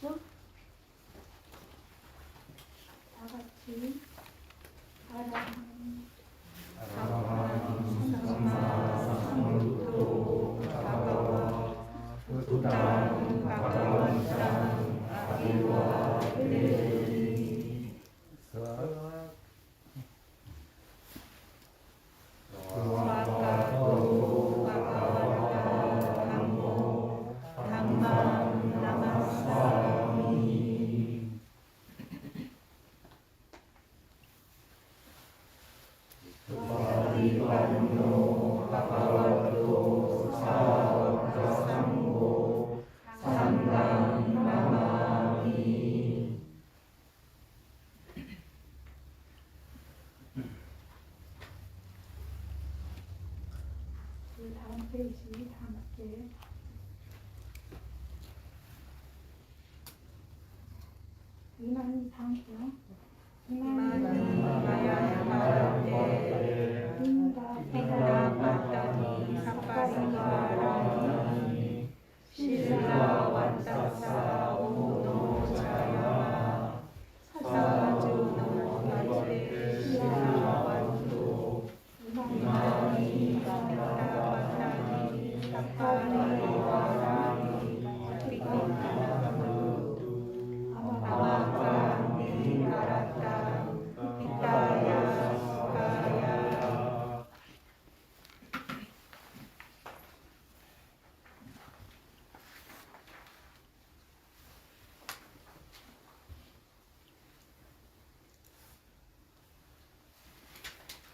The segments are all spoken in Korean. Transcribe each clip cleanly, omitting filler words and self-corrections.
다 같이 아라함 삼마 삼부토 바가와 부당 바가완당 아비와 베레니 스와가토 바가와타 담모 담망 나마사미. 바리반노 바가와토 사와가상고 상강 나마미. 그 다음 페이지 함께 이만희 상경 이만희 마야 마라테 인가 빈다 바다니 사파리가라니 실라 완타사 오노 자야마 사주노 아제 실라 완도 이만희 빈다 바다니 사파리가라니 빈다나무 아마카니 아라타 피타야 수카야.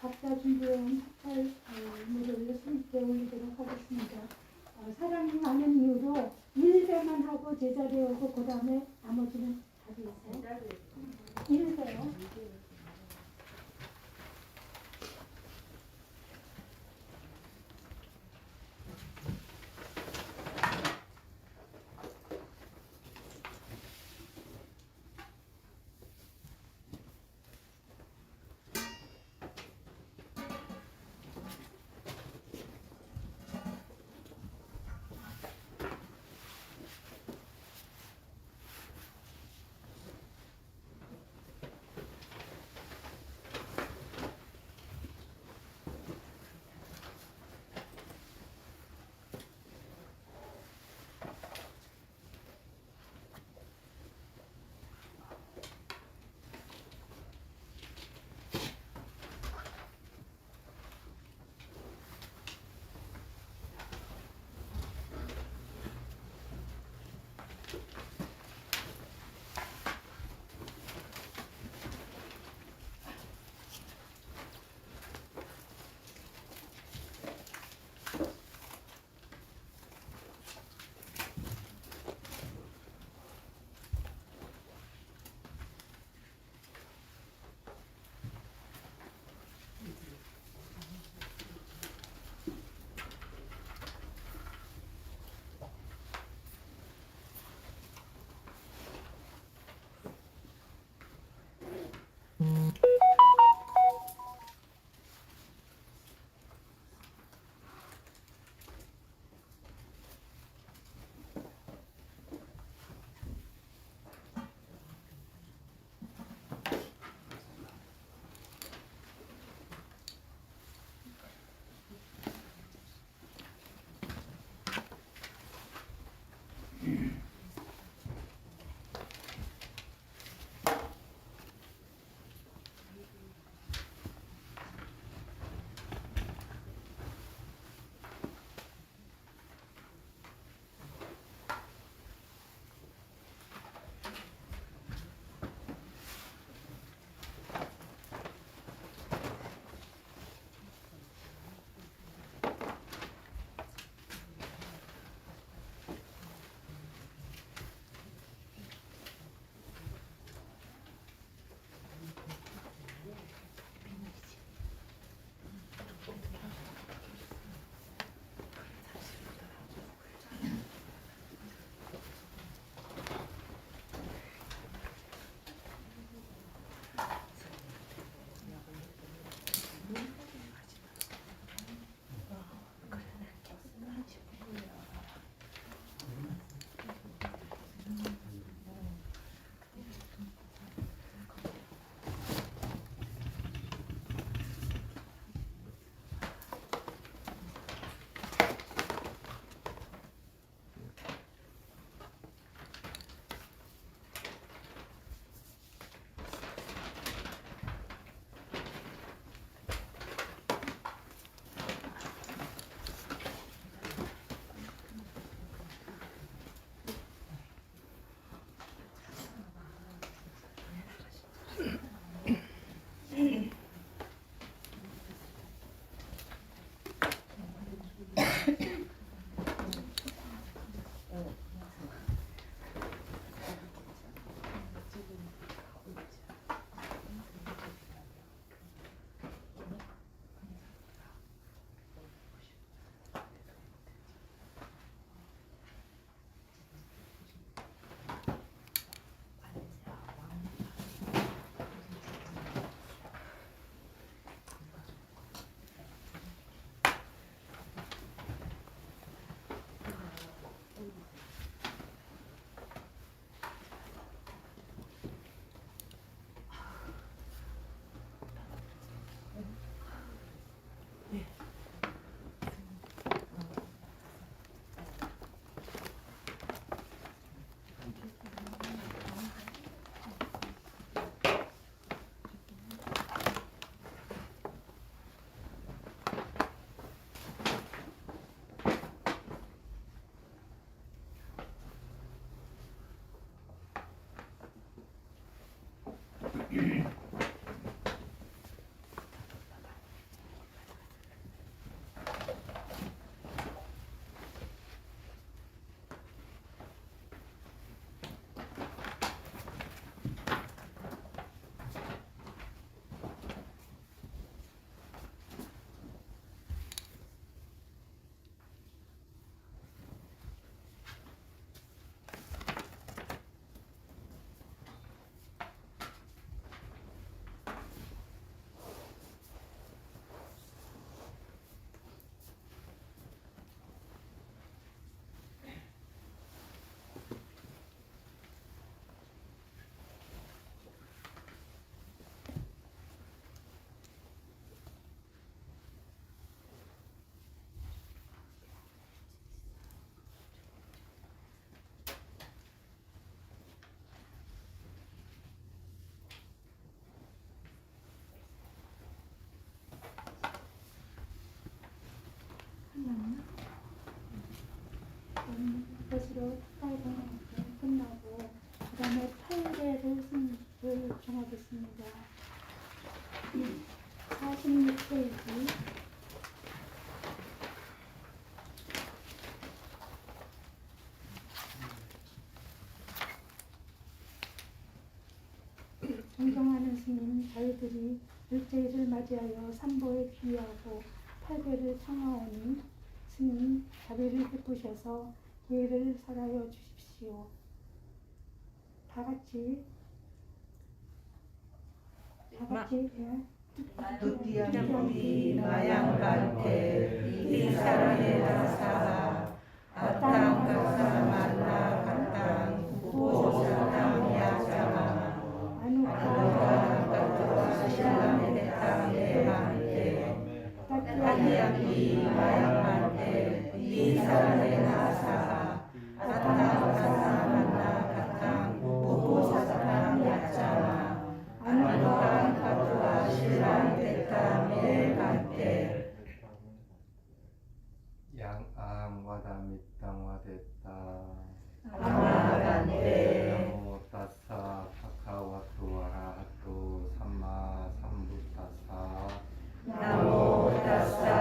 각자 준비한 삭발물을 손께 올리도록 하겠습니다. 사람이 많은 이유로 1배만 하고 제자리에 오고 그 다음에 나머지는 답이 있어요. 1배요. 것으로 탁발공을 끝나고 그 다음에 8개를 승부를 정하겠습니다. 46페이지 존경하는 스님, 저희들이 일제일을 맞이하여 삼보에 귀의하고 8개를 청하오니 스님 자비를 베푸셔서 기회를 살아여 주십시오. 다 같이 예. Tutiampi mayang kante iti sarane rasa atang kasamana katang upo satang yasama anuka katua silang netang lehante tatiampi mayang kante iti sarane rasa atang kasamana katang upo satang yasama anuka katua silang yang ang wadamittang wadetta Amagante namo tassa bhagavato arahato samma sambuddhassa Namo tassa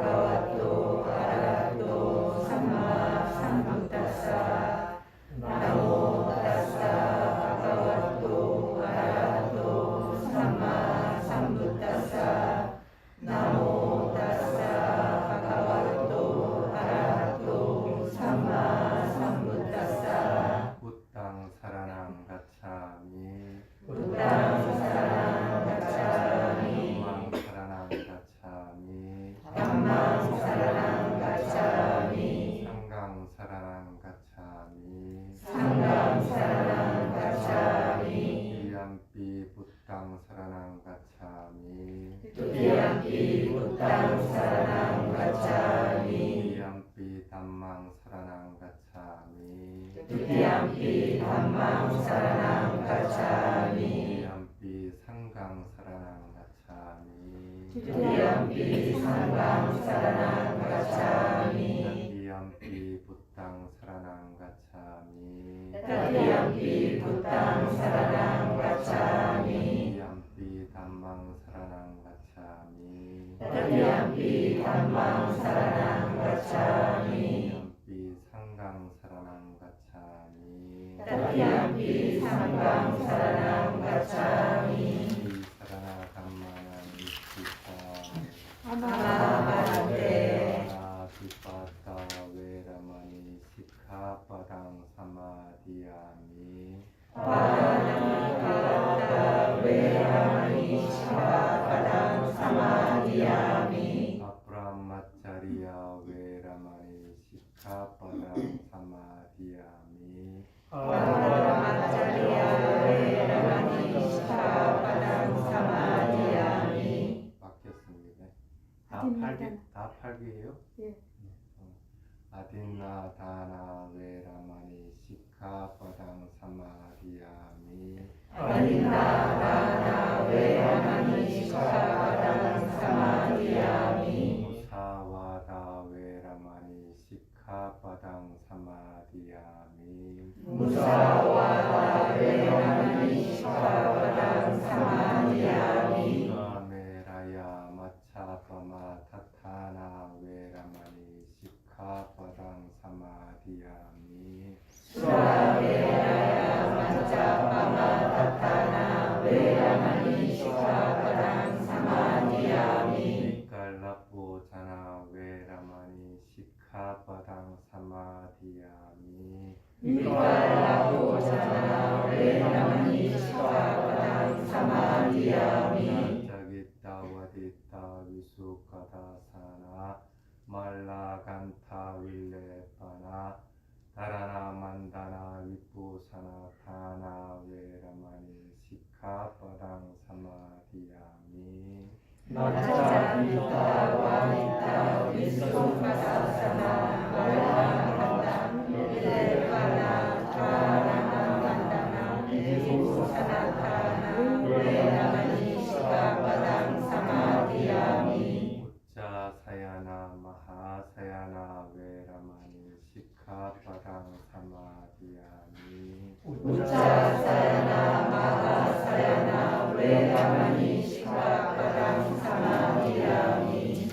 bhagavato arahato samma sambuddhassa Namo tassa bhagavato arahato samma sambuddhassa Namo tassa bhagavato arahato samma sambuddhassa buddhang saranang gacchami Buddhang saranang gacchami dhammang saranang gacchami Dhammang saranang gacchami sanghang saranang gacchami Sanghang saranang gacchami Dutiyampi buddhang saranang gacchami Tutiampi buddhang saranang gacchami Dutiyampi dhammang saranang gacchami Tutiampi dhammang saranang gacchami Dutiyampi sanghang saranang gacchami Tutiampi sanghang saranang gacchami Tatiyampi buddhang saranang gacchami Tatiampi buddhang saranang gacchami Tatiyampi dhammang saranang gacchami Tatiampi dhammang saranang gacchami Tatiyampi sanghang saranang gacchami Tatiampi sanghang saranang gacchami sarana dhammana nikkita Amagante Adipata veramani sikkhapadang samadhiyami Panakata veramani sikkhapadang samadhiyami Abrahmacharya veramani sikkhapadang samadhiyami Paramacharya veramani sikkhapadang samadhiyami 바뀌었습니다. 아딘나다나. 다 8개예요? 예. 아딘나다나 veramani sikkhapadang samadhiyami 아딘나다나 veramani sikkhapadang samadhiyami 무사와다 veramani sikkhapadang samadhiyami 무사와다 veramani sikkhapadang samadhiyami 가메라야 마차바마 타타나 veramani sikkhapadang samadhiyami 수라메라야 만자파마타타나 veramani sikkhapadang samadhiyami 갈라포자나 veramani sikkhapadang samadhiyami 위발라보자나 veramani sikkhapadang samadhiyami 나자기타와디타 위수카다사나 말라간타 윌레파나 다라나 만다나 위푸사나 타나 veramani sikkhapadang samadhiyami 나자미타 와미타 위수카사사나 말라간타 윌레파나 타라나 만다나 위푸사나타나 veramani sikkhapadang samadhiyami 우짜 사야나 마하사야나 veramani 시카바당 사마디야미 우짜사야나 마하사야나 웨라마니 시카바당 사마디야미.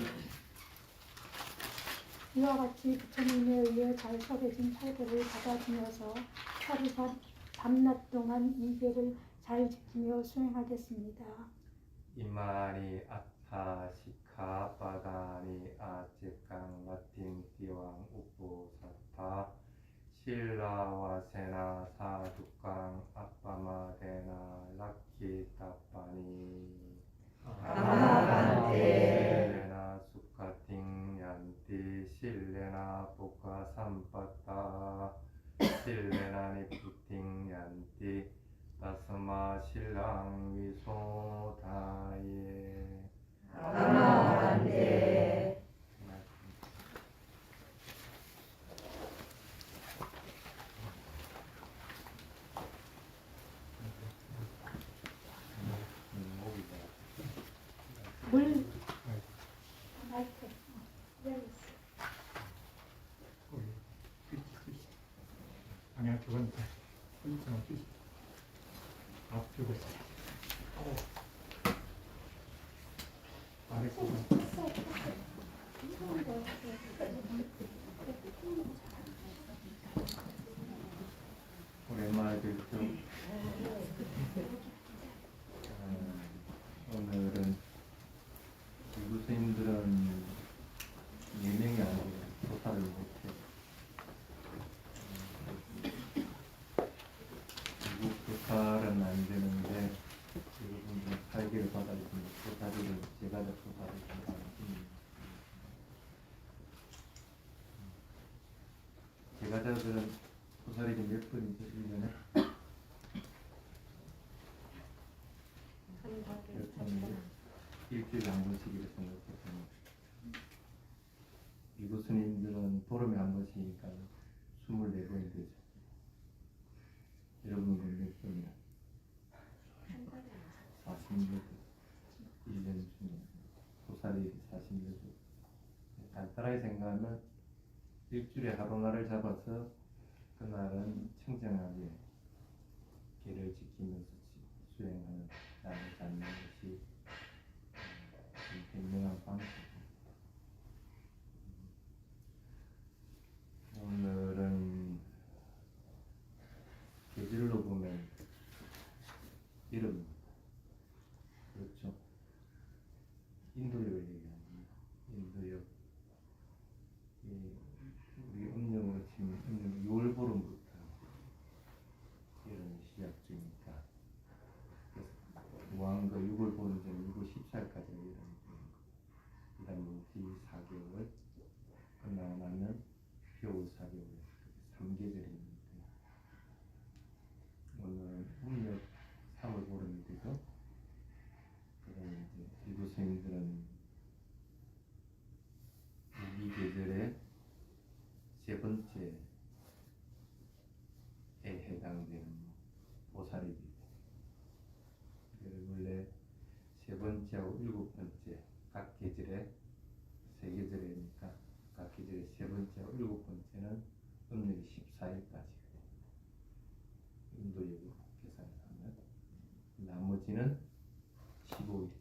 이와 같이 부처님에 의해 잘 설해진 팔배를 받아주면서 하루 밤낮 동안 이 계를 잘 지키며 수행하겠습니다. 이마니 아타 시카바다니 아제강 라틴 디왕 우포사타 실라와세나 사두강 아빠마데나 라키타파니 아마반테. 실레나 수카팅얀티 실레나 보카삼파타 실레나 니푸팅얀티 다스마 신랑 위소다예. 아마반테. 물 마이크 열렸어. 아니야, 그건 앞쪽에 아래 거 오랜만에 뵙죠. 오늘은 미국 스님들은 예명이 아니고 조사를 못해. 미국 조사는 안 되는데 여러분들 살기를 받아주시면 조사를 제가 다 조사를 받아주십니다. 제가자들은 조사를 몇 번이죠? 1년에? 일주일에 한 번씩 이렇게 생각했습니다. 미국 스님들은 보름에 한 번씩이니까 24번이 되죠. 여러분은 몇 번이야? 46번. 1년 중에 도살이 46번. 간단하게 생각하면 일주일에 하루날을 잡아서 그날은 청정하게 계를 지키면서 수행하는 나를 잡는 것이 현명한 방식입니다. 오늘은 계절로 보면 이름입니다. 그렇죠? 인도력을 얘기합니다. 인도력. 우리 음력으로 치면 음력 6월 보름부터 이런 시작 중이니까 무한거 6월 보름 전 6월 14일까지 이런 중이고 그 다음에 우기 4개월 끝나고 나면 겨울 4개월 3계절이 있는데 오늘 음력 3월 보름이 되고 그 다음에 이제 일부 스님들은 우기 계절에 세 번째에 해당되는 보살이 되고 원래 세 번째하고 일곱 번째 각 계절에 세 계절이니까 각 계절에 세 번째하고 일곱 번째는 음력이 14일까지 인도력으로 계산을 하면 나머지는 15일이죠.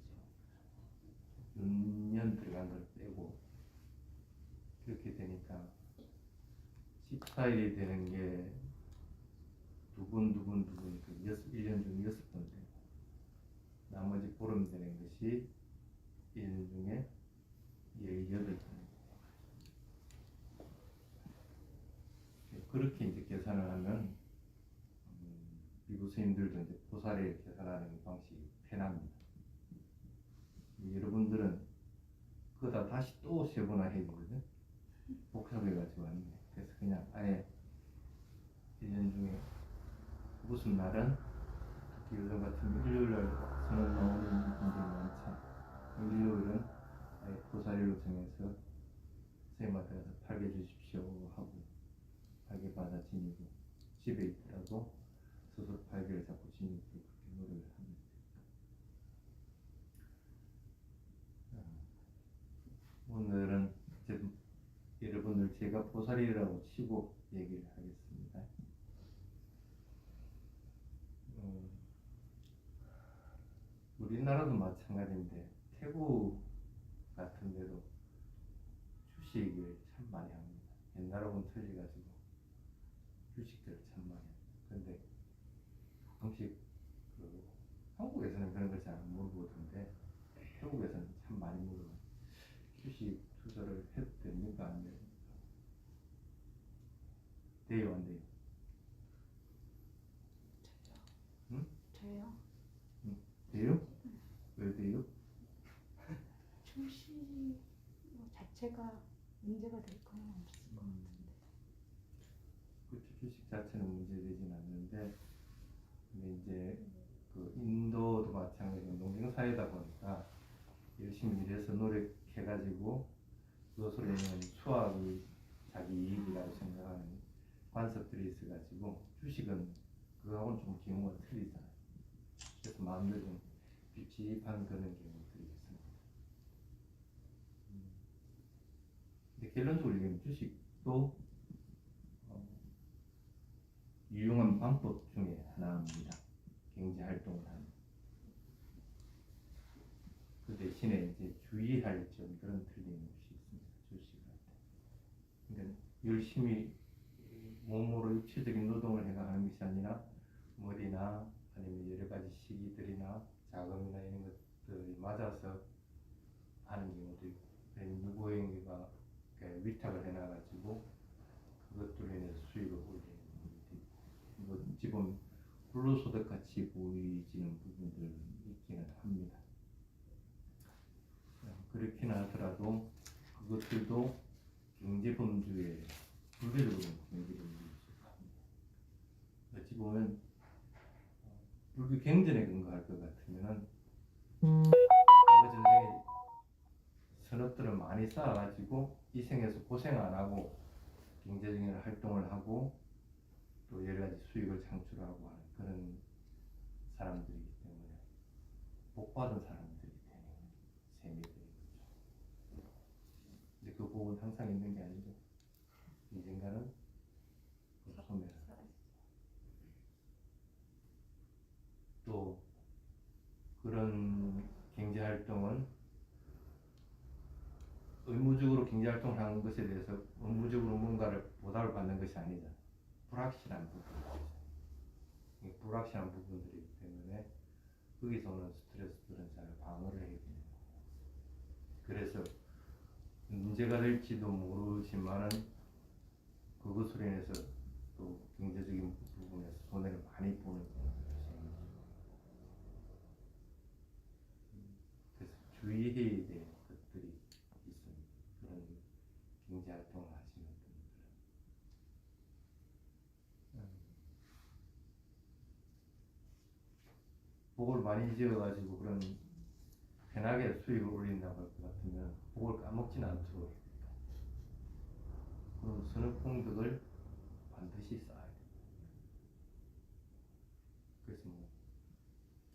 윤년 들어간 걸 빼고 그렇게 되니까 14일이 되는 게 두 번, 그 1년 중 6번 되고 나머지 보름 되는 것이 1년 중에 18번 그렇게 이제 계산을 하면 미국 스님들도 이제 보살에 계산하는 방식이 편합니다. 여러분들은 그거다 다시 또 세분화 해야 되거든. 복잡해가지고 왔네. 그래서 그냥 아예 1년 중에 무슨 날은 특히 요즘 같은 일요일날 선을 나오는 분들이 많죠. 일요일은 아예 보살일로 정해서 선생님한테 가서 팔게 주십시오 하고 팔게 받아 지니고 집에 있더라도 스스로 팔게를 잡고 지니고 그렇게 노력을 합니다. 오늘은 이제 여러분들 제가 보살이라고 치고 얘기를 하겠습니다. 우리나라도 마찬가지인데 태국 같은 데도 주식을 참 많이 합니다. 옛날하고는 틀려가지고 주식들을 참 많이 합니다. 근데 가끔씩 한국에서는 그런 걸 잘 안 물어보던데 태국에서는 참 많이 물어봐요. 주식 투자를 해도 됩니까? 안 됩니까? 돼요, 안 돼요? 응? 저요? 돼요? 왜 돼요? 출시 자체가 문제가 될 건 없을 것 같은데. 그렇죠. 주식 자체는 문제되진 않는데, 근데 이제 그 인도도 마찬가지로 농경 사회다 보니까 열심히 일해서 노력해가지고 그것으로 인한 수학이 자기 이익이라고 생각하는 관습들이 있어가지고 주식은 그거하고는 좀 경우가 틀리잖아요. 그래서 마음대로 좀 찝찝한 그런 경우들이 있습니다. 근데 결론적으로 얘기하면 주식도 유용한 방법 중에 하나입니다. 경제 활동을 하는. 그 대신에 이제 주의할 점들은 틀림없이 있습니다. 주식을 할 때. 그러니까 열심히 몸으로 육체적인 노동을 해가 하는 것이 아니라 머리나 아니면 여러 가지 시기들이나 자금이나 이런 것들이 맞아서 하는 경우도 있고, 누구에게가 위탁을 해놔가지고 그것들로 인해서 수익을 올리는 경우도 있고, 뭐 지금 불로소득 같이 보이지는 부분들 있기는 합니다. 그렇긴 하더라도 그것들도 경제범주에 불교적으로 경제범주에 속합니다. 어찌 보면 불교 경전에 근거할 것 같으면은 과거 전생에 선업들을 많이 쌓아가지고 이 생에서 고생 안 하고 경제적인 활동을 하고 또 여러 가지 수익을 창출하고 하는 그런 사람들이기 때문에 복받은 사람들이 되는 셈이 되는 거죠. 근데 그 복은 항상 있는 게 아니죠. 언젠가는 소멸. 또 그런 경제 활동은 의무적으로 경제 활동을 하는 것에 대해서 의무적으로 뭔가를 보답을 받는 것이 아니잖아요. 불확실한 부분이죠. 불확실한 부분들이기 때문에 거기서 오는 스트레스들은 잘 방어를 해야 됩니다. 그래서 문제가 될지도 모르지만은 그것으로 인해서 또 경제적인 부분에서 손해를 많이 보는 경우가 생기죠. 그래서 주의해야 될 것들이 있습니다. 그런 경제 활동을 하시는 분들은 복을 많이 지어가지고 그런 편하게 수익을 올린다고 할 것 같으면 복을 까먹지는 않도록 해야 됩니다. 그럼 선업공덕을 반드시 쌓아야 됩니다. 그래서 뭐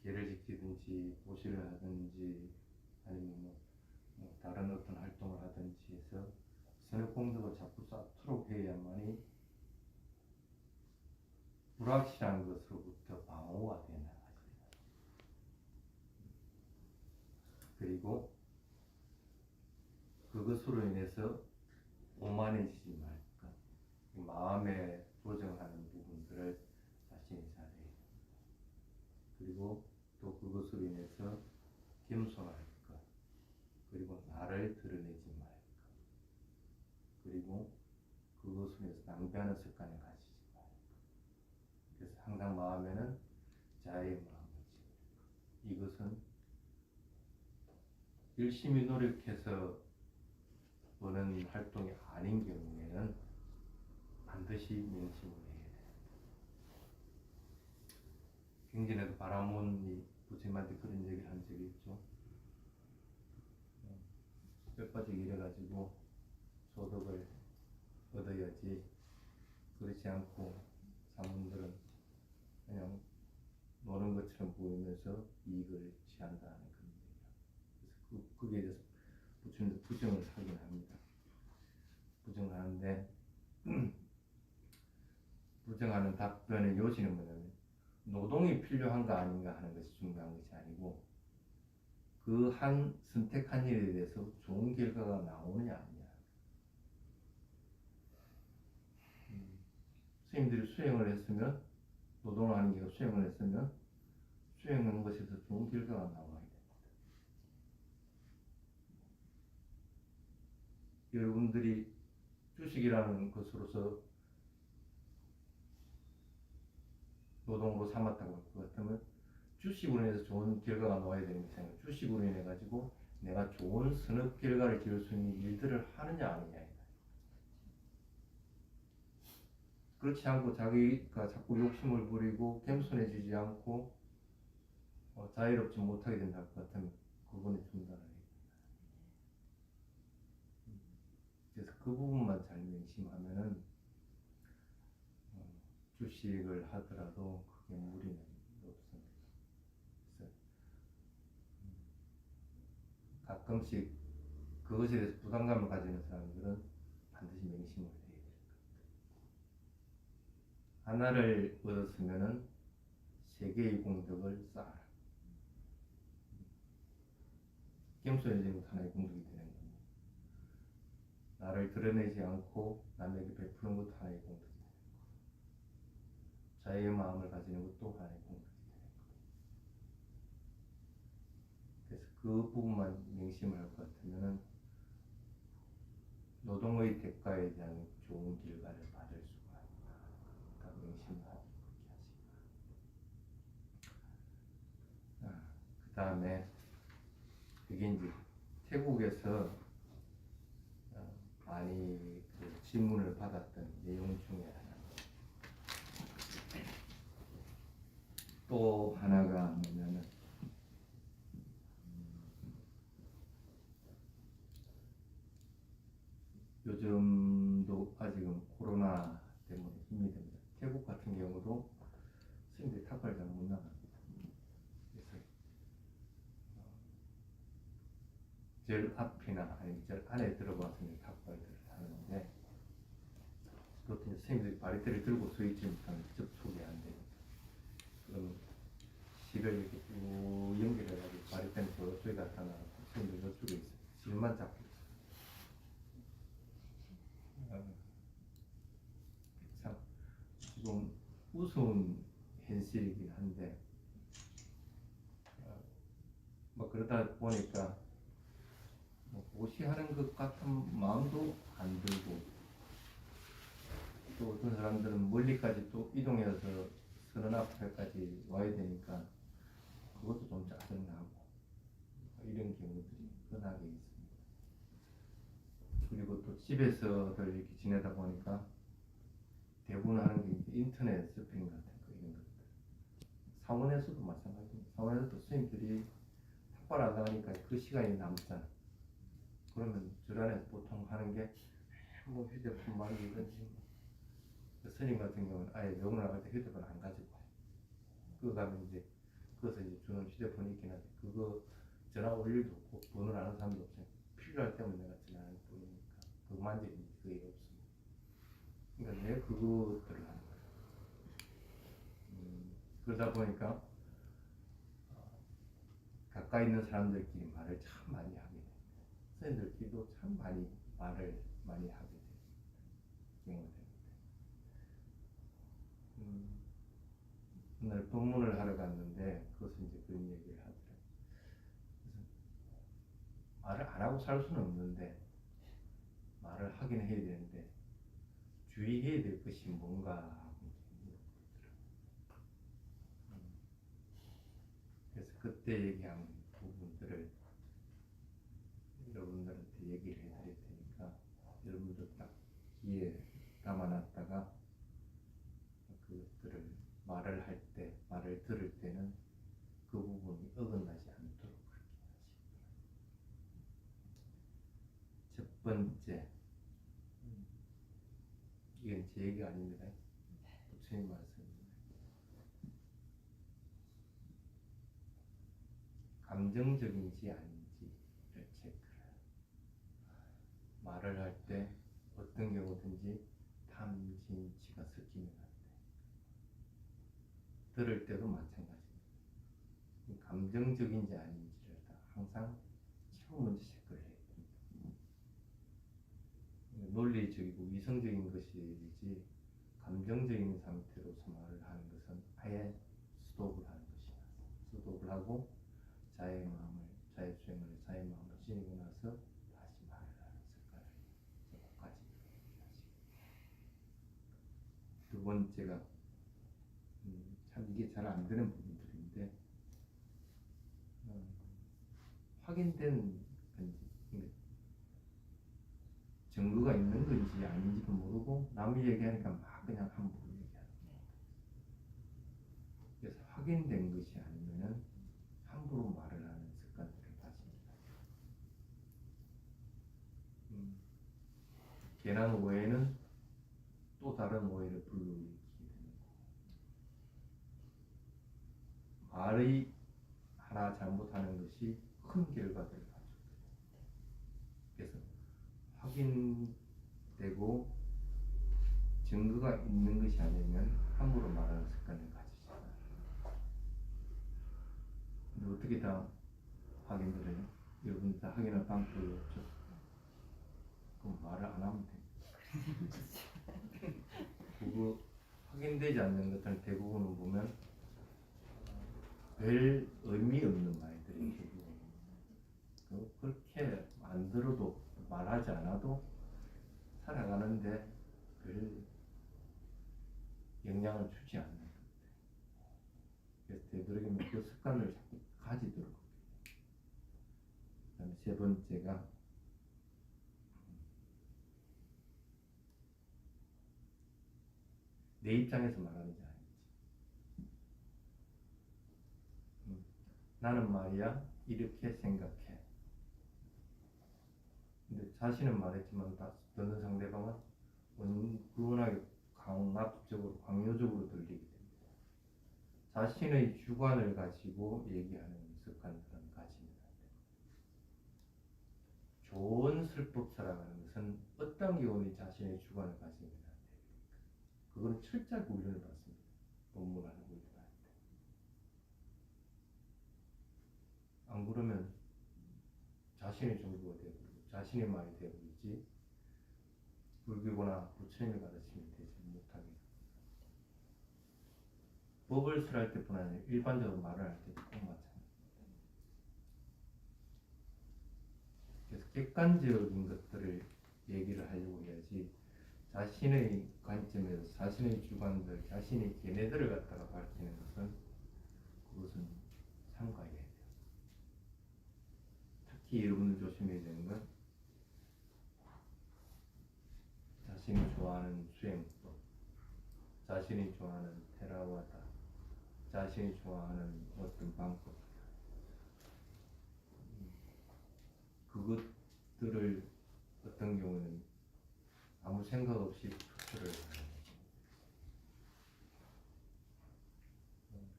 개를 지키든지 보시를 하든지 아니면 뭐 다른 어떤 활동을 하든지 해서 선업공덕을 자꾸 쌓도록 해야만이 불확실한 것으로부터 방어가 되는 것입니다. 그리고 그것으로 인해서 오만해지지 말까, 마음에 조정하는 부분들을 자신이 잘해야 됩니다. 그리고 또 그것으로 인해서 겸손할까, 그리고 나를 드러내지 말까, 그리고 그것으로 인해서 낭비하는 습관을 가지지 말까. 그래서 항상 마음에는 자의 마음을 지니까. 이것은 열심히 노력해서 보는 활동이 아닌 경우에는 반드시 명심을 해야 돼요. 경전에도 바라몬이 부처님한테 그런 얘기를 한 적이 있죠. 뼈빠지게 일해가지고 소득을 얻어야지, 그렇지 않고 사문들은 그냥 노는 것처럼 보이면서 이익을 취한다는 그런 얘기예요. 그래서 거기에 대해서 부처님도 부정을 하긴 합니다. 부정을 하는데 부정하는 답변의 요지는 뭐냐면 노동이 필요한가 아닌가 하는 것이 중요한 것이 아니고 그 한 선택한 일에 대해서 좋은 결과가 나오느냐 아니냐. 선생님들이 수행을 했으면 노동을 하는 게 수행을 했으면 수행한 것에서 좋은 결과가 나와야 됩니다. 여러분들이 주식이라는 것으로서 노동으로 삼았다고 할 것 같으면 주식으로 인해서 좋은 결과가 나와야 되는 것이 아니라 주식으로 인해 가지고 내가 좋은 선업 결과를 기울 수 있는 일들을 하느냐 아니냐. 그렇지 않고 자기가 자꾸 욕심을 부리고 겸손해지지 않고 자유롭지 못하게 된다 할 것 같으면 그거는 중단을 해야 된다. 그래서 그 부분만 잘 명심하면은 주식을 하더라도 그게 무리는 없습니다. 그래서 가끔씩 그것에 대해서 부담감을 가지는 사람들은 반드시 명심을 해야 돼요. 하나를 얻었으면은 세 개의 공덕을 쌓아라. 겸손해지는 것도 하나의 공덕이 되는 거고, 나를 드러내지 않고 남에게 베푸는 것도 하나의 공덕이 되는 거고, 자유의 마음을 가지는 것도 하나의 공덕이 되는 거고. 그래서 그 부분만 명심을 할 것 같으면은 노동의 대가에 대한 좋은 결과를 받을 수가 있다. 그러니까 명심을 하도록 그렇게 하시고. 그 다음에 그게 이제 태국에서 많이 그 질문을 받았던 내용 중에 하나. 또 하나가 뭐냐면 요즘도 아직은 코로나 때문에 힘이 듭니다. 태국 같은 경우도 스님들이 탁발을 잘 못 나갑니다. 그래서 절 앞이나 아니면 절 안에 들어가서 탁발들을 하는데 그것도 이제 스님들이 바리떼를 들고 서 있지 못하면 접촉이 안 됩니다. 그럼 실을 이렇게 쭉 연결해가지고 바리떼는 저쪽에 갖다 놔놓고 스님들 저쪽에 있어요. 실만 잡고 있어요. 참 좀 우스운 현실이긴 한데 뭐 그러다 보니까 뭐 고시하는 것 같은 마음도 안 들고 또 어떤 사람들은 멀리까지 또 이동해서 서른 앞에까지 와야 되니까 그것도 좀 짜증나고 이런 경우들이 흔하게 있습니다. 그리고 또 집에서들 이렇게 지내다 보니까 대부분 하는 게 인터넷 서핑 같은 거 이런 것들. 사원에서도 마찬가지입니다. 사원에서도 선생님들이 탁발 안 나가니까 그 시간이 남잖아. 그러면 절 안에서 보통 하는 게 뭐 휴대폰 만지든지 그 스님 같은 경우는 아예 명을 나갈 때 휴대폰 안 가지고 와요. 그거 가면 이제 그것을 이제 주는 휴대폰이 있긴 한데 그거 전화 올 일도 없고 번호를 아는 사람도 없어요. 필요할 때만 내가 전화하는 뿐이니까 그거 만질 일이 거의 없습니다. 그러니까 내 그것들을 하는 거예요. 그러다 보니까 가까이 있는 사람들끼리 말을 참 많이 하게 됩니다. 선생님들끼리도 참 많이 말을 많이 하게 됩니다. 경우가 됩니다. 오늘 법문을 하러 갔는데 그것은 이제 그런 얘기를 하더라고요. 그래서 말을 안 하고 살 수는 없는데 말을 하긴 해야 되는데 주의해야 될 것이 뭔가 하고 그래서 그때 얘기한 부분들을 여러분들한테 얘기를 해드릴 테니까 여러분들 딱 귀에 담아놨다가 그것들을 말을 할 때, 말을 들을 때는 그 부분이 어긋나지 않도록 그렇게 하시기 바랍니다. 첫 번째, 이건 제 얘기가 아닙니다. 부처님 말씀입니다. 감정적인지 아닌지를 체크를. 말을 할 때 어떤 경우든지 탐진치가 섞이면 안 돼. 들을 때도 마찬가지입니다. 감정적인지 아닌지를 다 항상 처음 먼저 체크를 해야 됩니다. 논리적이고 이성적인 것이지 감정적인 상태로서 말을 하는 것은 아예 스톱을 하는 것이 낫습니다. 스톱을 하고 자의 수행을 자의 마음을 지니고 나서 다시 말을 하는 습관을 꼭 가지도록 하십니다. 두 번째가 참 이게 잘 안 되는 부분들인데 확인된 건지 증거가 있는 건지 아닌지도 모르고 남이 얘기하니까 막 그냥 함부로 얘기하는 거예요. 그래서 확인된 것이 아니면은 함부로 말을 하는 습관들을 가집니다. 괜한 오해는 또 다른 오해를 불러일으키게 되는 거고, 말이 하나 잘못하는 것이 큰 결과들을 가져오게 됩니다. 그래서 확인되고 증거가 있는 것이 아니면 함부로 말하는 습관을 가지지 않아요. 근데 어떻게 다 확인을 해요? 여러분 다 확인할 방법이 없죠? 그럼 말을 안 하면 됩니다. 그거 확인되지 않는 것들은 대부분은 보면 별 의미 없는 말들이 대부분 그렇게 안 들어도 말하지 않아도 살아가는데 별 영향을 주지 않는 것들. 그래서 되도록이면 그 습관을 자꾸 가지도록 합니다. 그다음에 세 번째가 내 입장에서 말하는지 아닌지. 나는 말이야 이렇게 생각해. 근데 자신은 말했지만 듣는 상대방은 은근하게 강압적으로 강요적으로 들리게 됩니다. 자신의 주관을 가지고 얘기하는 습관들은 가지면 안 됩니다. 좋은 설법 살아가는 것은 어떤 경우에 자신의 주관을 가지면 안 됩니다. 그건 철저하게 훈련을 받습니다. 법문하는 훈련을 할 때. 안 그러면 자신의 종교가 되고 자신의 말이 되고 있지 불교거나 부처님의 가르침이 되지 못하게. 법을 설할 때뿐 아니라 일반적으로 말을 할 때도 꼭 마찬가지입니다. 그래서 객관적인 것들을 얘기를 하려고 해야지 자신의 관점에서 자신의 주관들, 자신의 견해들을 갖다가 밝히는 것은 그것은 삼가해야 돼요. 특히 여러분들 조심해야 되는 건 자신이 좋아하는 수행법, 자신이 좋아하는 테라와다, 자신이 좋아하는 어떤 방법, 그것들을 어떤 경우는 아무 생각 없이 투표를 하는 거죠.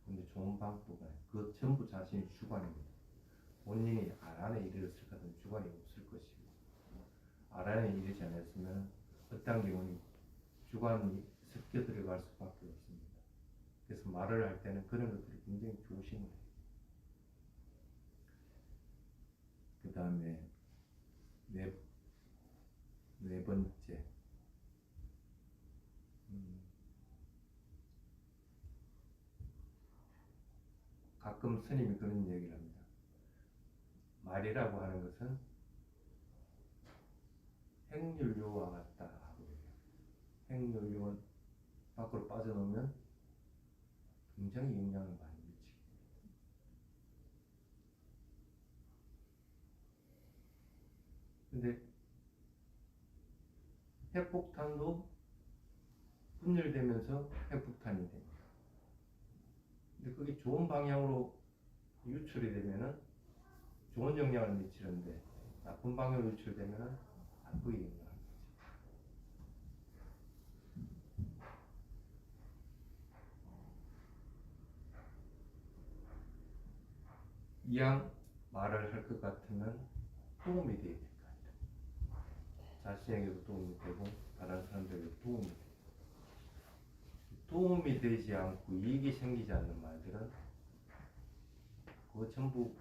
근데 좋은 방법은 그 전부 자신의 주관입니다. 본인이 알아내 이르렀을 것 같은 주관이 없을 것이고, 알아내 이르지 않았으면 어떤 경우는 주관이 섞여 들어갈 수밖에 없습니다. 그래서 말을 할 때는 그런 것들을 굉장히 조심을 해요. 그 다음에 네 번째, 가끔 스님이 그런 얘기를 합니다. 말이라고 하는 것은 행렬료와 같다 하고 그래요. 행렬료는 밖으로 빠져나오면 굉장히 영향을 많이 미치게 됩니다. 근데 핵폭탄도 분열되면서 핵폭탄이 됩니다. 근데 그게 좋은 방향으로 유출이 되면은 좋은 영향을 미치는데 나쁜 방향으로 유출되면은 나쁘게 영향을 미치죠. 이왕 말을 할 것 같으면 도움이 돼야 될 것 같아요. 자신에게도 도움이 되고 다른 사람들에게도 도움이 돼요. 도움이 되지 않고 이익이 생기지 않는 말들은 그거 전부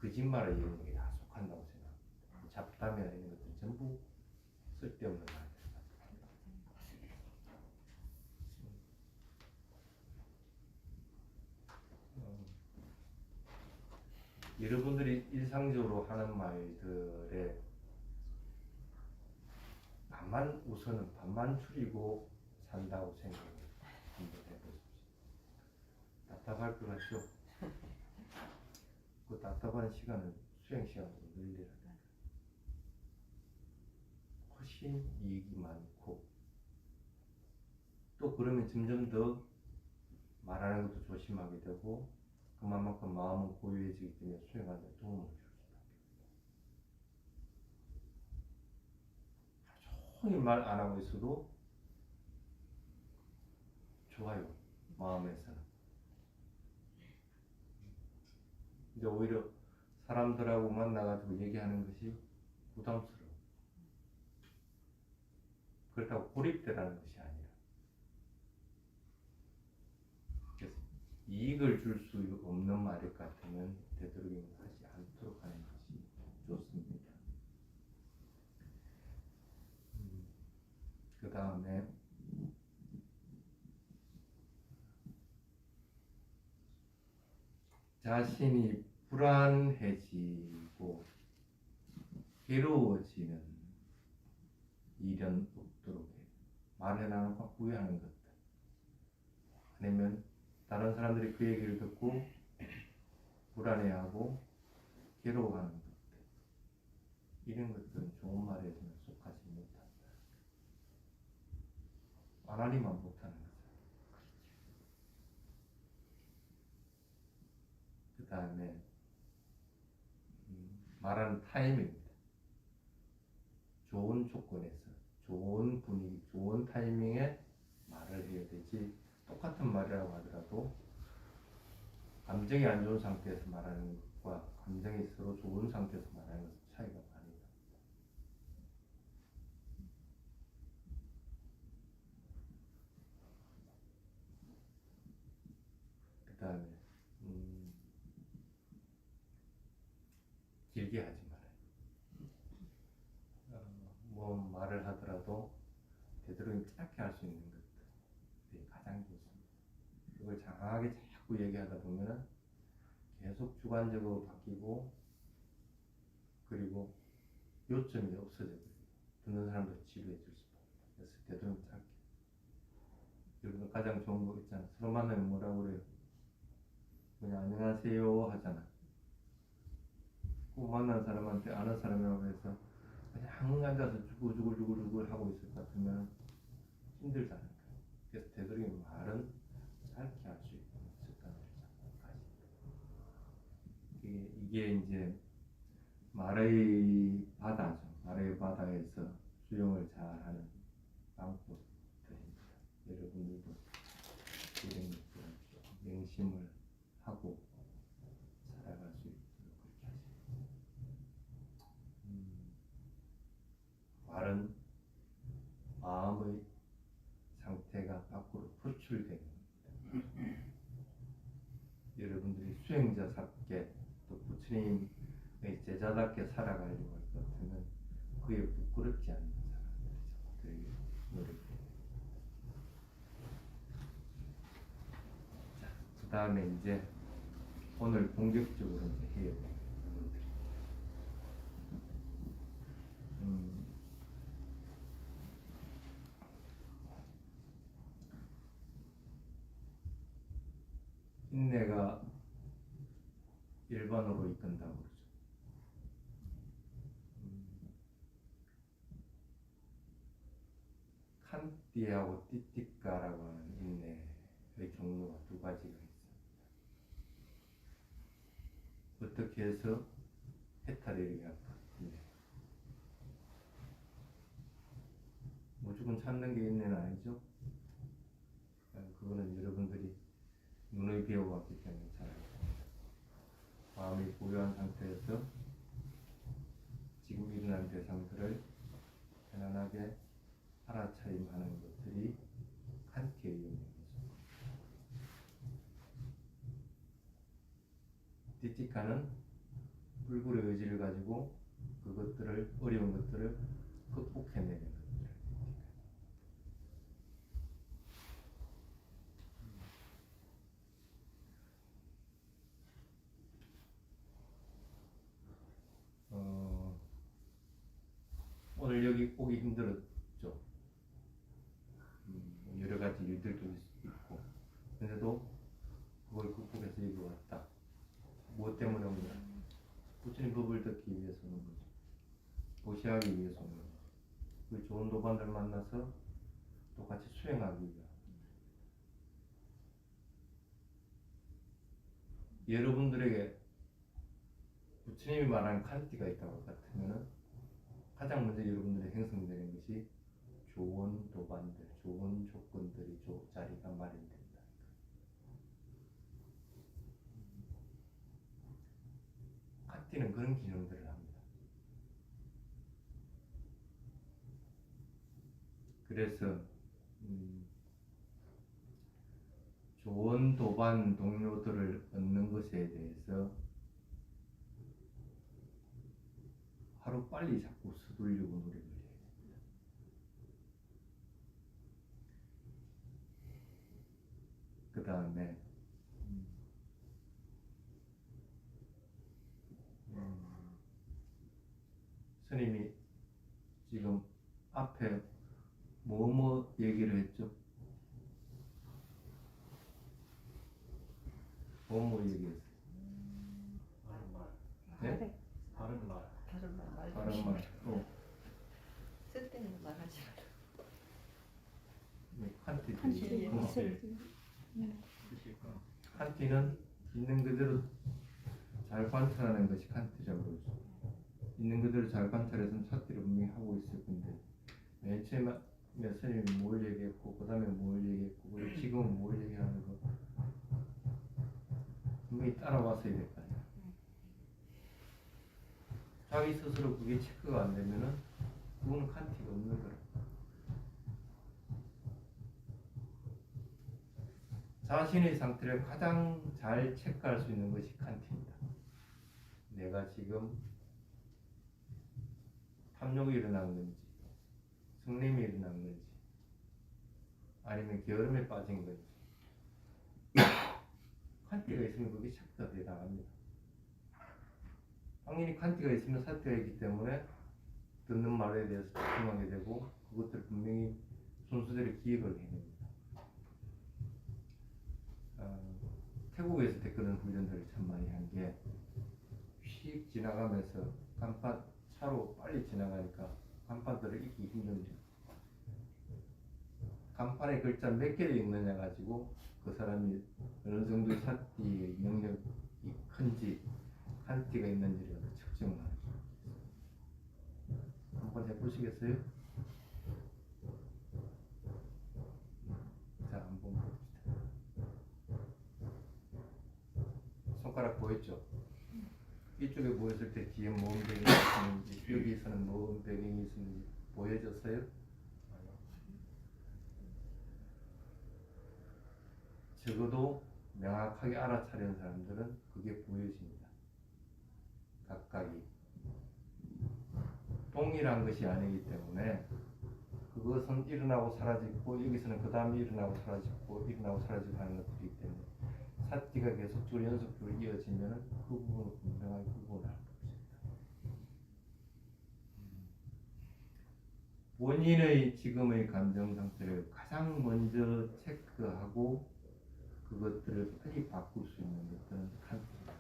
거짓말을 이런 게 다 속한다고 생각합니다. 잡담이나 이런 것들 전부 쓸데없는 말들. 여러분들이 일상적으로 하는 말들에 우선은 반만 줄이고 산다고 생각을 한번 해보십시오. 답답할 것 같죠? 그 답답한 시간을 수행 시간으로 늘리라. 훨씬 이익이 많고 또 그러면 점점 더 말하는 것도 조심하게 되고 그만큼 마음은 고요해지기 때문에 수행하는 데 도움을 줄 수밖에 없어요. 하루 종일 말 안 하고 있어도 좋아요. 마음에서는. 근데 오히려 사람들하고 만나가지고 얘기하는 것이 부담스러워. 그렇다고 고립되라는 것이 아니라. 그래서 이익을 줄 수 없는 말일 것 같으면 되도록이면 하지 않도록 하는 것이 좋습니다. 그 다음에 자신이 불안해지고 괴로워지는 일은 없도록 해요. 말해나는 거 후회하는 것들 아니면 다른 사람들이 그 얘기를 듣고 불안해하고 괴로워하는 것들 이런 것들은 좋은 말에서는 속하지 못한다. 하나님만 못하는 거죠. 그 다음에 말하는 타이밍입니다. 좋은 조건에서 좋은 분위기, 좋은 타이밍에 말을 해야 되지 똑같은 말이라고 하더라도 감정이 안 좋은 상태에서 말하는 것과 감정이 서로 좋은 상태에서 말하는 것은 차이가 많이 납니다. 그 다음에 길게 하지 말아요. 뭐 말을 하더라도 되도록 짧게 할 수 있는 것들이 가장 좋습니다. 그걸 장하게 자꾸 얘기하다 보면 계속 주관적으로 바뀌고 그리고 요점이 없어져 버려요. 듣는 사람도 지루해질 수밖에 없어요. 그래서 되도록 짧게. 여러분 가장 좋은 거 있잖아. 서로 만나면 뭐라고 그래요? 그냥 안녕하세요 하잖아. 꼭 만난 사람한테 아는 사람이라고 해서 그냥 앉아서 주구주구 하고 있을 것 같으면 힘들잖아요. 그래서 되도록이면 말은 짧게 할 수 있는 습관을 가지고 이게 이제 말의 바다죠. 말의 바다에서 수영을 잘하는 방법들입니다. 여러분들도 이런 것들을 명심을 하고 살아갈 수 있도록 그렇게 하시고 말은 마음의 상태가 밖으로 표출되는 겁니다. 여러분들이 수행자답게 또 부처님의 제자답게 살아가려고 할 것 같으면 그에 부끄럽지 않는 사람들이 노력해야 돼요. 자, 그 다음에 이제 오늘 본격적으로 이제 해야 돼요. 인내가 일반으로 이끈다고 그러죠. 칸띠하고 띠띠까라고 하는 인내의 종류가 두 가지가 있습니다. 어떻게 해서 해탈을 이루게 할까? 무조건 찾는 게 인내는 아니죠. 그거는 여러분들이 눈을 배워왔기 때문에 잘 알고 있습니다. 마음이 고요한 상태에서 지금 일어난 대상들을 편안하게 알아차림하는 것들이 칸티의 티티카는 불굴의 의지를 가지고 그것들을 어려운 것들을 극복해내는 것들. 오늘 여기 오기 힘들었죠. 여러 가지 일들도 있고, 근데도 그걸 극복해서 여기 왔다. 무엇 때문에 온 거야? 부처님 법을 듣기 위해서 오는 거죠. 보시하기 위해서 오는 거죠. 그 좋은 도반들 만나서 또 같이 수행하기 위해. 여러분들에게 부처님이 말하는 칸티가 있다고 같으면 가장 먼저 여러분들이 형성되는 것이 좋은 도반들, 좋은 조건들이 자리가 마련된다. 칸티는 그런 기능들을 합니다. 그래서 좋은 도반 동료들을 얻는 것에 대해서 하루 빨리 자꾸 서두르려고 노력을 해야 됩니다. 그 다음에 스님이 지금 앞에 뭐뭐 얘기를 했죠? 뭐뭐 얘기했어요? 네? 다른 말. 다른 말 다른 말 또 쓸데없는 말 하지 칸티 한식이 예. 있어요. 뜻일까? 칸티는 있는 그대로 잘 관찰하는 것이 칸티라고 그러죠. 있는 그대로 잘 관찰해서 삿띠를 분명히 하고 있을 건데 맨 처음에 스님이 뭘 얘기했고 그 다음에 뭘 얘기했고 그리고 지금은 뭘 얘기하는 거 분명히 따라왔어야 될 거 아니야. 자기 스스로 그게 체크가 안 되면은 그거는 칸티가 없는 거라. 자신의 상태를 가장 잘 체크할 수 있는 것이 칸티입니다. 내가 지금 탐욕이 일어난 건지 성냄이 일어난 건지 아니면 게으름에 빠진 건지 칸티가 있으면 그게 체크가 대단합니다. 당연히 칸티가 있으면 사태가 있기 때문에 듣는 말에 대해서 집중하게 되고 그것들 분명히 순서대로 기획을 해냅니다. 태국에서 그런 훈련들을 참 많이 한 게 휙 지나가면서 간판 차로 빨리 지나가니까 간판들을 읽기 힘듭니다. 간판에 글자 몇 개를 읽느냐 가지고 그 사람이 어느 정도의 사띠의 능력이 큰지 칸티가 있는지를 측정을 하는 거예요. 한번 해보시겠어요? 자, 한번 봅시다. 손가락 보였죠? 이쪽에 보였을 때 뒤에 모음 배경이 있었는지 여기서는 모음 배경이 있었는지 보여졌어요? 아니요. 적어도 명확하게 알아차리는 사람들은 그게 보여집니다. 각각이 동일한 것이 아니기 때문에 그것은 일어나고 사라지고 여기서는 그 다음에 일어나고 사라지고 일어나고 사라지고 하는 것들이기 때문에 사띠가 계속적으로 연속적으로 이어지면 그 부분을 분명하게 구분을 할 것입니다. 본인의 지금의 감정 상태를 가장 먼저 체크하고 그것들을 빨리 바꿀 수 있는 것들은 칸티입니다.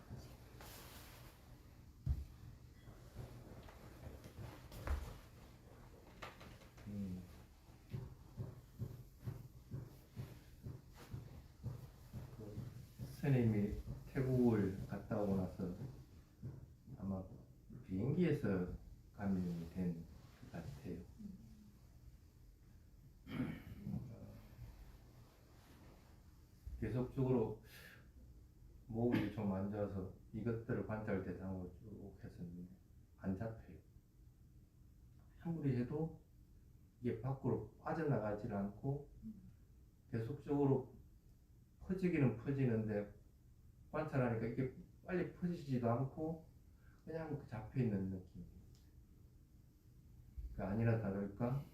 스님이 태국을 갔다 오고 나서 아마 비행기에서 감염이 된 것 같아요. 계속적으로 목이 좀 안 좋아서 이것들을 관찰 대상으로 쭉 했었는데 안 잡혀요. 아무리 해도 이게 밖으로 빠져나가질 않고 계속적으로 퍼지기는 퍼지는데 관찰하니까 이게 빨리 퍼지지도 않고 그냥 잡혀 있는 느낌. 그러니까 아니나 다를까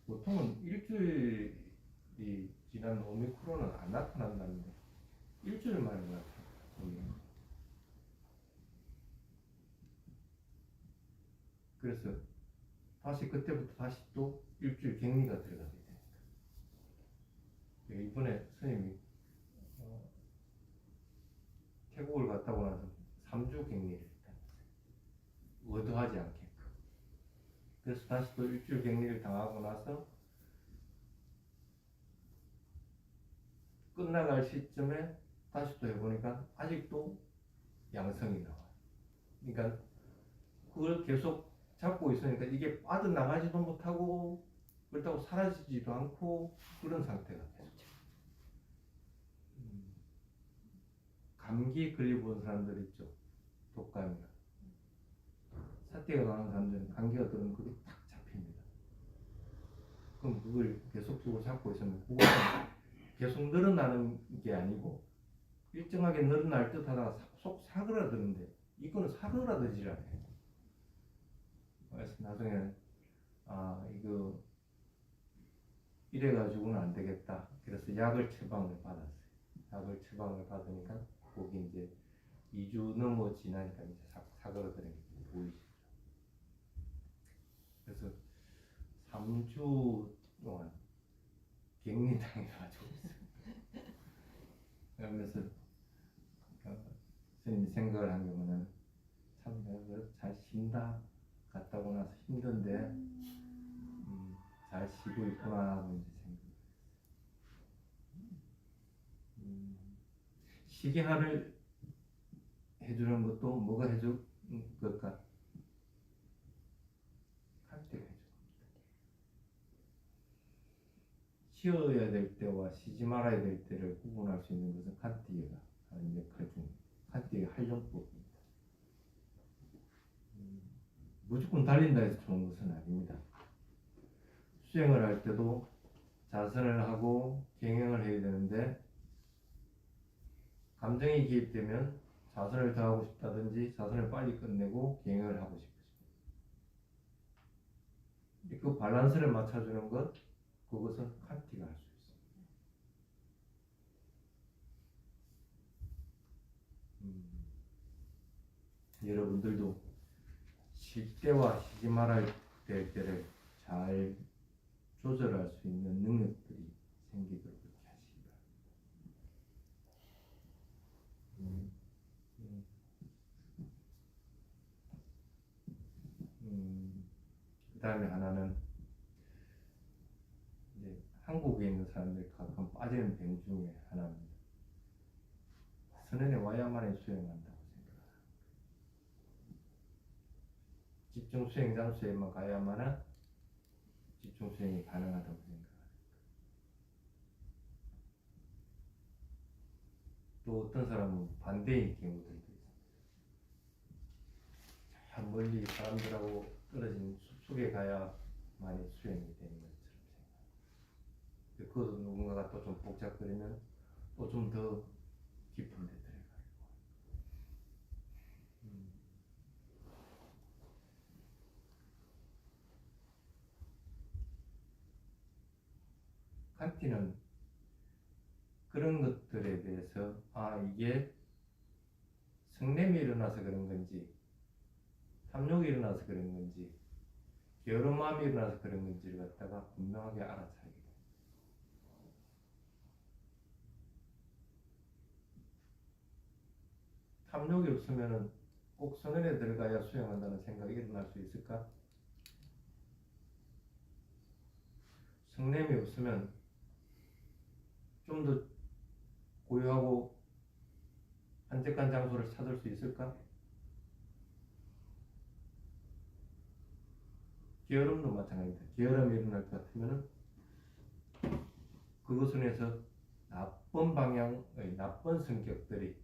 보통은 일주일이 지난 오미크론은 안 나타난다는데 일주일 만에 나타나. 그래서 다시 그때부터 다시 또 일주일 격리가 들어가게 되니까. 이번에 선생님이 태국을 갔다 오고 나서 3주 격리를 했다. 의도하지 않게끔. 그래서 다시 또 일주일 격리를 당하고 나서 끝나갈 시점에 다시 또 해보니까 아직도 양성이 나와요. 그러니까 그걸 계속 잡고 있으니까 이게 빠져나가지도 못하고 그렇다고 사라지지도 않고 그런 상태가 계속. 감기 걸려본 사람들 있죠. 독감이나 사태가 나는 사람들은 감기가 들으면 그게 딱 잡힙니다. 그럼 그걸 계속적으로 잡고 있으면 그것은 계속 늘어나는 게 아니고 일정하게 늘어날 듯 하다가 속 사그라드는데 이거는 사그라들질 않아요. 그래서 나중에 이거 이래가지고는 안 되겠다. 그래서 약을 처방을 받았어요. 약을 처방을 받으니까 거기 이제 2주 넘어 지나니까 이제 사그라드는 게 보이시죠. 그래서 3주 동안 격리당해가지고 있어요. 그러면서 선생님이 생각을 한 경우는 참 내가 잘 쉰다 갔다 오고 나서 힘든데 잘 쉬고 있구나 하고 이제 생각을 쉬게 하를 해주는 것도 뭐가 해줄 걸까? 칸티가 해줘. 쉬어야 될 때와 쉬지 말아야 될 때를 구분할 수 있는 것은 칸티가 하는 역할 중 칸티의 활용법입니다. 무조건 달린다 해서 좋은 것은 아닙니다. 수행을 할 때도 자선을 하고 경영을 해야 되는데 감정이 기입되면 자선을 더 하고 싶다든지 자선을 빨리 끝내고 경영을 하고 싶으시고 그 밸런스를 맞춰주는 것 그것은 칸티가 할 수 있습니다. 여러분들도 쉴 때와 쉬지 말아야 될 때를 잘 조절할 수 있는 능력들이 생기도록 그렇게 하시기 바랍니다. 그 다음에 하나는 이제 한국에 있는 사람들이 가끔 빠지는 병 중에 하나입니다. 선언에 와야만이 수행한다고 생각합니다. 집중 수행 장소에만 가야만 집중 수행이 가능하다고 생각합니다. 또 어떤 사람은 반대인 경우들도 있습니다. 저 멀리 사람들하고 떨어진 숲속에 가야만이 수행이 되는 것처럼 생각합니다. 그것도 누군가가 또 좀 복잡거리면 또 좀 더 깊은 데 들어가고. 칸티는 그런 것들에 대해서 이게 성냄이 일어나서 그런 건지 탐욕이 일어나서 그런 건지 게으름마음이 일어나서 그런 건지를 갖다가 분명하게 알아차리게 됩니다. 탐욕이 없으면 꼭 선언에 들어가야 수행한다는 생각이 일어날 수 있을까? 성냄이 없으면 좀 더 고요하고 한적한 장소를 찾을 수 있을까? 게으름도 마찬가지입니다. 게으름이 일어날 것 같으면 그것에서 나쁜 방향의 나쁜 성격들이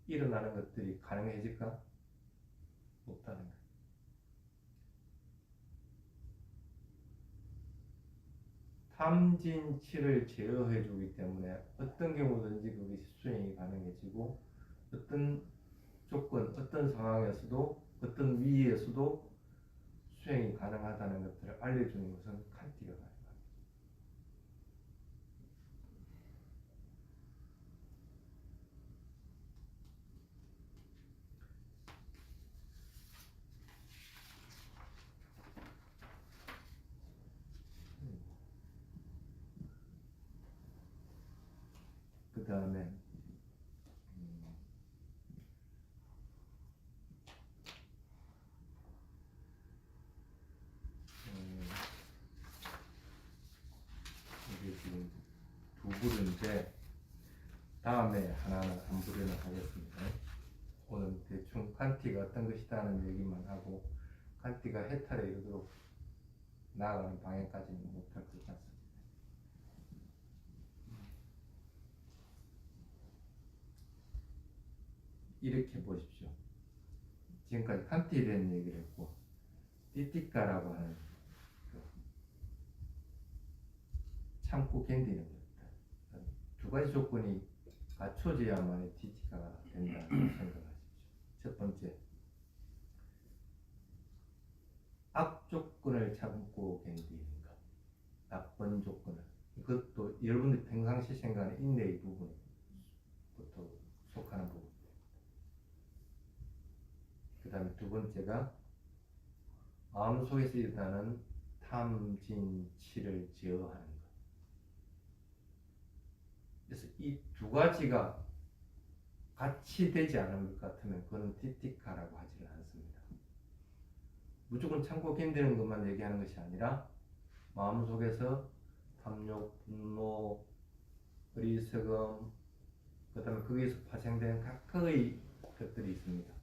일어나는 것들이 가능해질까? 없다는 거예요. 탐진치를 제어해 주기 때문에 어떤 경우든지 그것이 수행이 가능해지고 어떤 조건, 어떤 상황에서도 어떤 위기에서도 수행이 가능하다는 것들을 알려주는 것은 칸티가 가능합니다. 그 다음에 이게 지금 두 부류인데 다음에 하나는 한 부류는 하겠습니다. 오늘 대충 칸티가 어떤 것이다 하는 얘기만 하고 칸티가 해탈에 이르도록 나아가는 방향까지는 못할 것 같습니다. 이렇게 보십시오. 지금까지 칸티에 대한 얘기를 했고 띠띠까라고 하는 그 참고 견디는 것들 두 가지 조건이 갖춰져야만 띠띠까가 된다고 생각하십시오. 첫 번째, 악조건을 참고 견디는 것, 나쁜 조건을, 이것도 여러분들 평상시 생각하는 인내의 부분부터 속하는 부분. 그 다음에 두 번째가 마음속에서 일어나는 탐진치를 제어하는 것. 그래서 이 두 가지가 같이 되지 않은 것 같으면 그건 티티카라고 하지는 않습니다. 무조건 참고 견디는 것만 얘기하는 것이 아니라 마음속에서 탐욕, 분노, 어리석음, 그 다음에 거기에서 파생되는 각각의 것들이 있습니다.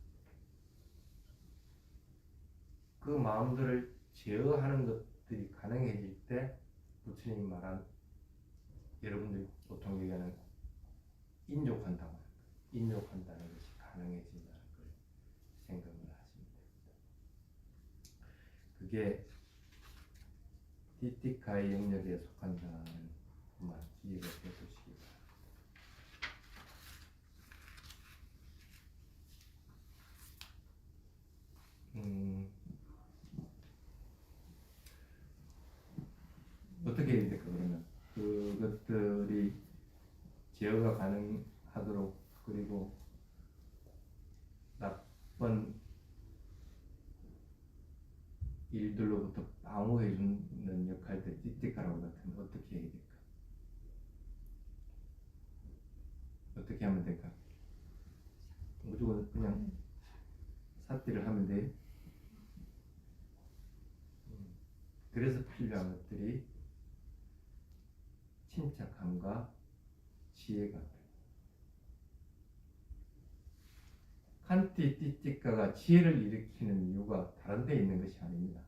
그 마음들을 제어하는 것들이 가능해질 때 부처님이 말한 여러분들이 보통 얘기하는 인욕한다는 것이 가능해진다는 걸 생각을 하시면 됩니다. 그게 티티카의 영역에 속한다는 것만 기회가 되시기 바랍니다. 어떻게 해야 될까 그러면 그것들이 제어가 가능하도록 그리고 나쁜 일들로부터 방어해주는 역할들 띠띠까라고 같으면 어떻게 해야 될까? 어떻게 하면 될까? 무조건 그냥 삿대를 하면 돼. 그래서 필요한 것들이 침착함과 지혜가 필요합니다. 칸티 띠띠까가 지혜를 일으키는 이유가 다른 데 있는 것이 아닙니다.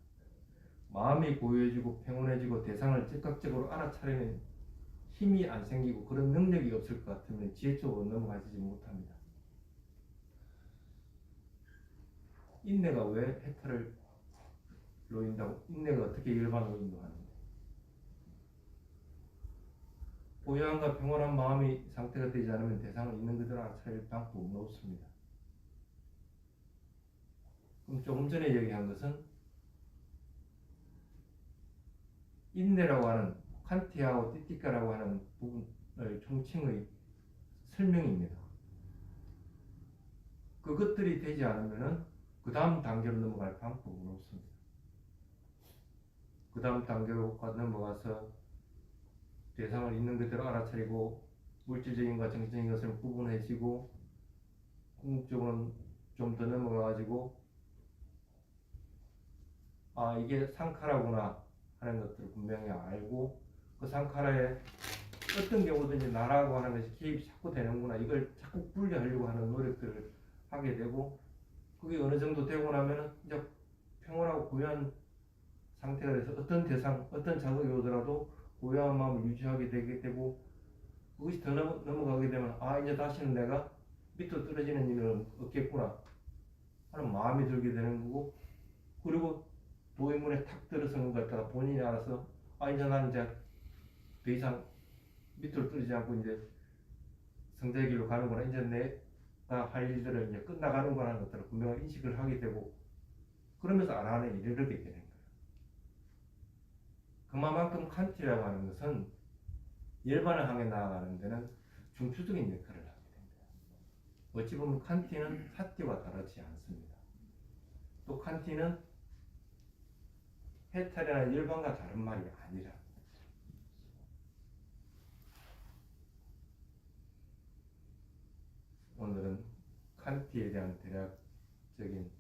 마음이 고요해지고 평온해지고 대상을 즉각적으로 알아차리는 힘이 안 생기고 그런 능력이 없을 것 같으면 지혜 쪽으로 넘어가지 못합니다. 인내가 왜 해탈을 놓인다고? 인내가 어떻게 일반으로 인도하는데? 고요함과 평온한 마음이 상태가 되지 않으면 대상을 있는 그대로 알아차릴 방법은 없습니다. 그럼 조금 전에 얘기한 것은 인내라고 하는 칸티하고 띠띠까라고 하는 부분의 총칭의 설명입니다. 그것들이 되지 않으면은 그 다음 단계로 넘어갈 방법은 없습니다. 그 다음 단계로 넘어가서 대상을 있는 그대로 알아차리고 물질적인과 정신적인 것을 구분해지고 궁극적으로는 좀 더 넘어가가지고 아 이게 상카라구나 하는 것들을 분명히 알고 그 상카라에 어떤 경우든지 나라고 하는 것이 개입이 자꾸 되는구나 이걸 자꾸 분리하려고 하는 노력들을 하게 되고 그게 어느 정도 되고 나면은 이제 평온하고 고요한 상태가 돼서 어떤 대상, 어떤 자극이 오더라도 고요한 마음을 유지하게 되게 되고 그것이 더 넘어가게 되면 아 이제 다시는 내가 밑으로 떨어지는 일은 없겠구나 하는 마음이 들게 되는 거고 그리고 도의문에 탁 들어서는 것 갖다가 본인이 알아서 아 이제 나는 이제 더 이상 밑으로 떨어지지 않고 이제 성자의 길로 가는구나 이제 내 할 일들을 이제 끝나가는 거라는 것들을 분명히 인식을 하게 되고 그러면서 안 하는 일을 하게 되는 거예요. 그만큼 칸티라고 하는 것은 열반을 향해 나아가는 데는 중추적인 역할을 하게 됩니다. 어찌 보면 칸티는 사티와 다르지 않습니다. 또 칸티는 해탈이나 열반과 다른 말이 아니라 오늘은 칸티에 대한 대략적인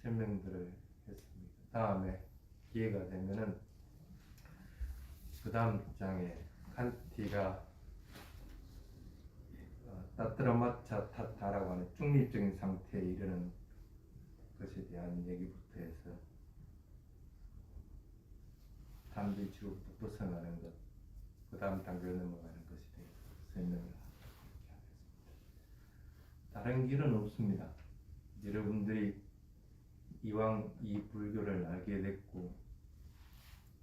설명들을 했습니다. 다음에 기회가 되면은 그 다음 장에 칸티가 따트라마차 타타라고 하는 중립적인 상태에 이르는 것에 대한 얘기부터 해서 담비치로부터 벗어나는 것, 그 다음 단계로 넘어가는 것에 대해서 설명을 하겠습니다. 다른 길은 없습니다. 여러분들이 이왕 이 불교를 알게 됐고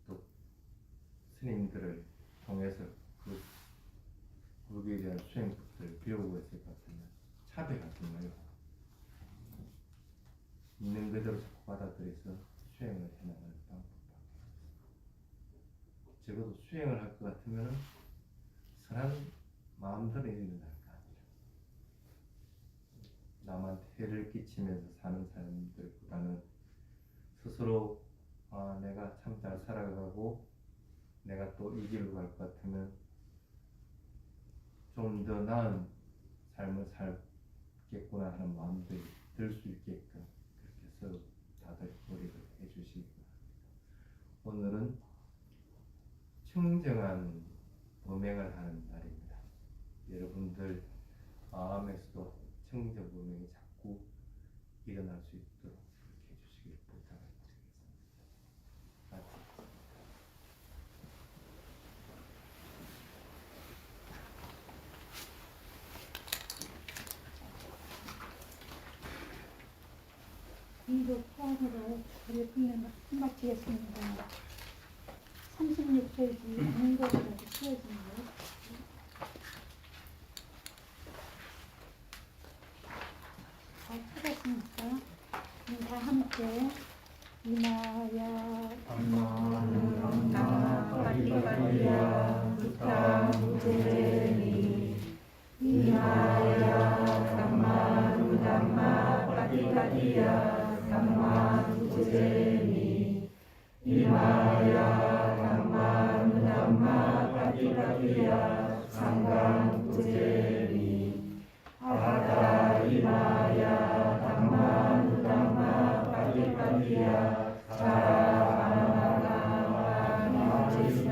또 스님들을 통해서 그 불교에 대한 수행법들을 배우고 있을 것 같으면 차별하지 말고 있는 그대로 자꾸 받아들여서 수행을 해나가는 방법밖에 없습니다. 적어도 수행을 할 것 같으면 선한 마음대로 일어날 거 아니라 남한테 해를 끼치면서 사는 사람들보다는 스스로 내가 참 잘 살아가고 내가 또 이 길로 갈 것 같으면 좀 더 나은 삶을 살겠구나 하는 마음들이 들 수 있게끔 그렇게 서로 다들 노력을 해주시기 바랍니다. 오늘은 청정한 범행을 하는 날입니다. 여러분들 마음에서도 청정 범행이 자꾸 일어날 수 있도록 그렇게 해주시길 부탁을 드리겠습니다. 이도 포함으로 우리 끝내면 마치겠습니다. 36페이지 문고리라고 쓰여지네요. 잘 풀었으니까 다 함께 이마야 파리파리야 부타무제니 이마야 담마루담마 파리파리야 담마무제니 이마야 담마루담마 파리파리야 상강무제니 아다 이마야 담마루담마 파리파리야 사라마나가 마치사